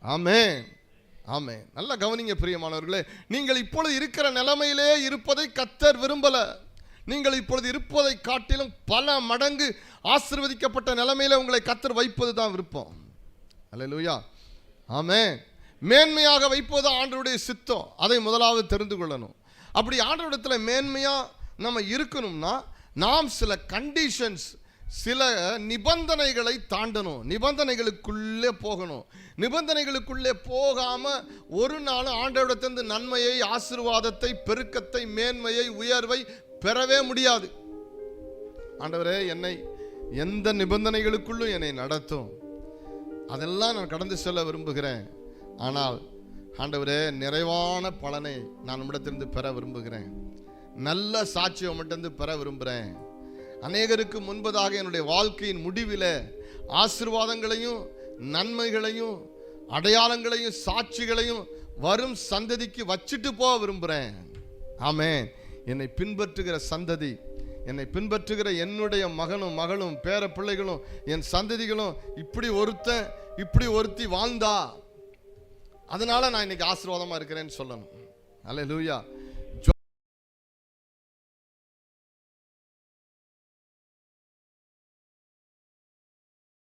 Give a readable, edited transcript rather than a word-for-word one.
ஆமென், ஆமென். நல்ல கவனிங்க பிரியமானவர்களே. நீங்கள் இப்பொழுது இருக்கிற நிலைமையிலே இருப்பதை கர்த்தர் விரும்பல. நீங்கள் இப்பொழுது இருப்பதை காட்டிலும் பல மடங்கு ஆசீர்வதிக்கப்பட்ட நிலைமையில உங்களை கர்த்தர் வைப்பது தான் விருப்பம். அல்லேலூயா, ஆமென். மேன்மையாக வைப்பது ஆண்டவருடைய சித்தம். அதை முதலாவது தெரிந்து கொள்ளணும். அப்படி ஆண்டவரிடத்தில் மேன்மையா நம்ம இருக்கணும்னா நாம் சில கண்டிஷன்ஸ், சில நிபந்தனைகளை தாண்டணும். நிபந்தனைகளுக்குள்ளே போகணும். நிபந்தனைகளுக்குள்ளே போகாம ஒரு நாள் ஆண்டவரிடத்திலிருந்து நன்மையை, ஆசீர்வாதத்தை, பெருக்கத்தை, மேன்மையை, உயர்வை பெறவே முடியாது. ஆண்டவரே, என்னை எந்த நிபந்தனைகளுக்குள்ளும் என்னை நடத்தும், அதெல்லாம் நான் கடந்து செல்ல விரும்புகிறேன். ஆனால் ஆண்டவரே, நிறைவான பலனை நான் உம்மிடத்திலிருந்து பெற விரும்புகிறேன். நல்ல சாட்சியம் உம்மிடத்திலிருந்து பெற விரும்புகிறேன். அநேகருக்கு முன்பதாக என்னுடைய வாழ்க்கையின் முடிவில் ஆசீர்வாதங்களையும் நன்மைகளையும் அடையாளங்களையும் சாட்சிகளையும் வரும் சந்ததிக்கு வச்சுட்டு போக விரும்புகிறேன். ஆமென். என்னை பின்பற்றுகிற சந்ததி, என்னை பின்பற்றுகிற என்னுடைய மகனும் மகளும் பேர பிள்ளைகளும் என் சந்ததிகளும் இப்படி ஒருத்தன் இப்படி ஒருத்தி வாழ்ந்தா, அதனால நான் இன்னைக்கு ஆசீர்வாதமா இருக்கிறேன்னு சொல்லணும். அல்லேலூயா.